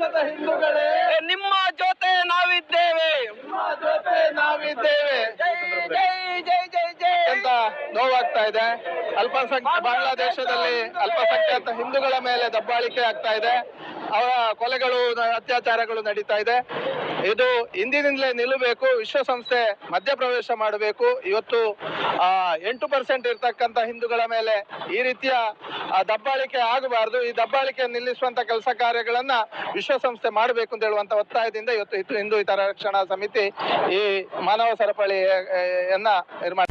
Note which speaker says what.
Speaker 1: ದೇಶದ ಹಿಂದೂಗಳೇ,
Speaker 2: ನಿಮ್ಮ ಜೊತೆ ನಾವಿದ್ದೇವೆ,
Speaker 1: ನಿಮ್ಮ ಜೊತೆ ನಾವಿದ್ದೇವೆ.
Speaker 2: ಜೈ ಜೈ ಜೈ ಜೈ ಜೈ
Speaker 1: ಅಂತ ನೋವಾಗ್ತಾ ಇದೆ. ಬಾಂಗ್ಲಾದೇಶದಲ್ಲಿ ಅಲ್ಪಸಂಖ್ಯಾತ ಹಿಂದೂಗಳ ಮೇಲೆ ದಬ್ಬಾಳಿಕೆ ಆಗ್ತಾ ಇದೆ. ಅವರ ಕೊಲೆಗಳು, ಅತ್ಯಾಚಾರಗಳು ನಡೀತಾ ಇದೆ. ಇದು ಇಂದಿನಿಂದಲೇ ನಿಲ್ಲಬೇಕು. ವಿಶ್ವಸಂಸ್ಥೆ ಮಧ್ಯಪ್ರವೇಶ ಮಾಡಬೇಕು. ಇವತ್ತು 8% ಇರ್ತಕ್ಕಂಥ ಹಿಂದೂಗಳ ಮೇಲೆ ಈ ರೀತಿಯ ದಬ್ಬಾಳಿಕೆ ಆಗಬಾರದು. ಈ ದಬ್ಬಾಳಿಕೆ ನಿಲ್ಲಿಸುವಂತ ಕೆಲಸ ಕಾರ್ಯಗಳನ್ನ ವಿಶ್ವಸಂಸ್ಥೆ ಮಾಡಬೇಕು ಅಂತ ಹೇಳುವಂತ ಒತ್ತಾಯದಿಂದ ಇವತ್ತು ಹಿಂದೂ ಹಿತ ರಕ್ಷಣಾ ಸಮಿತಿ ಈ ಮಾನವ ಸರಪಳಿಯನ್ನ ನಿರ್ಮಾಣ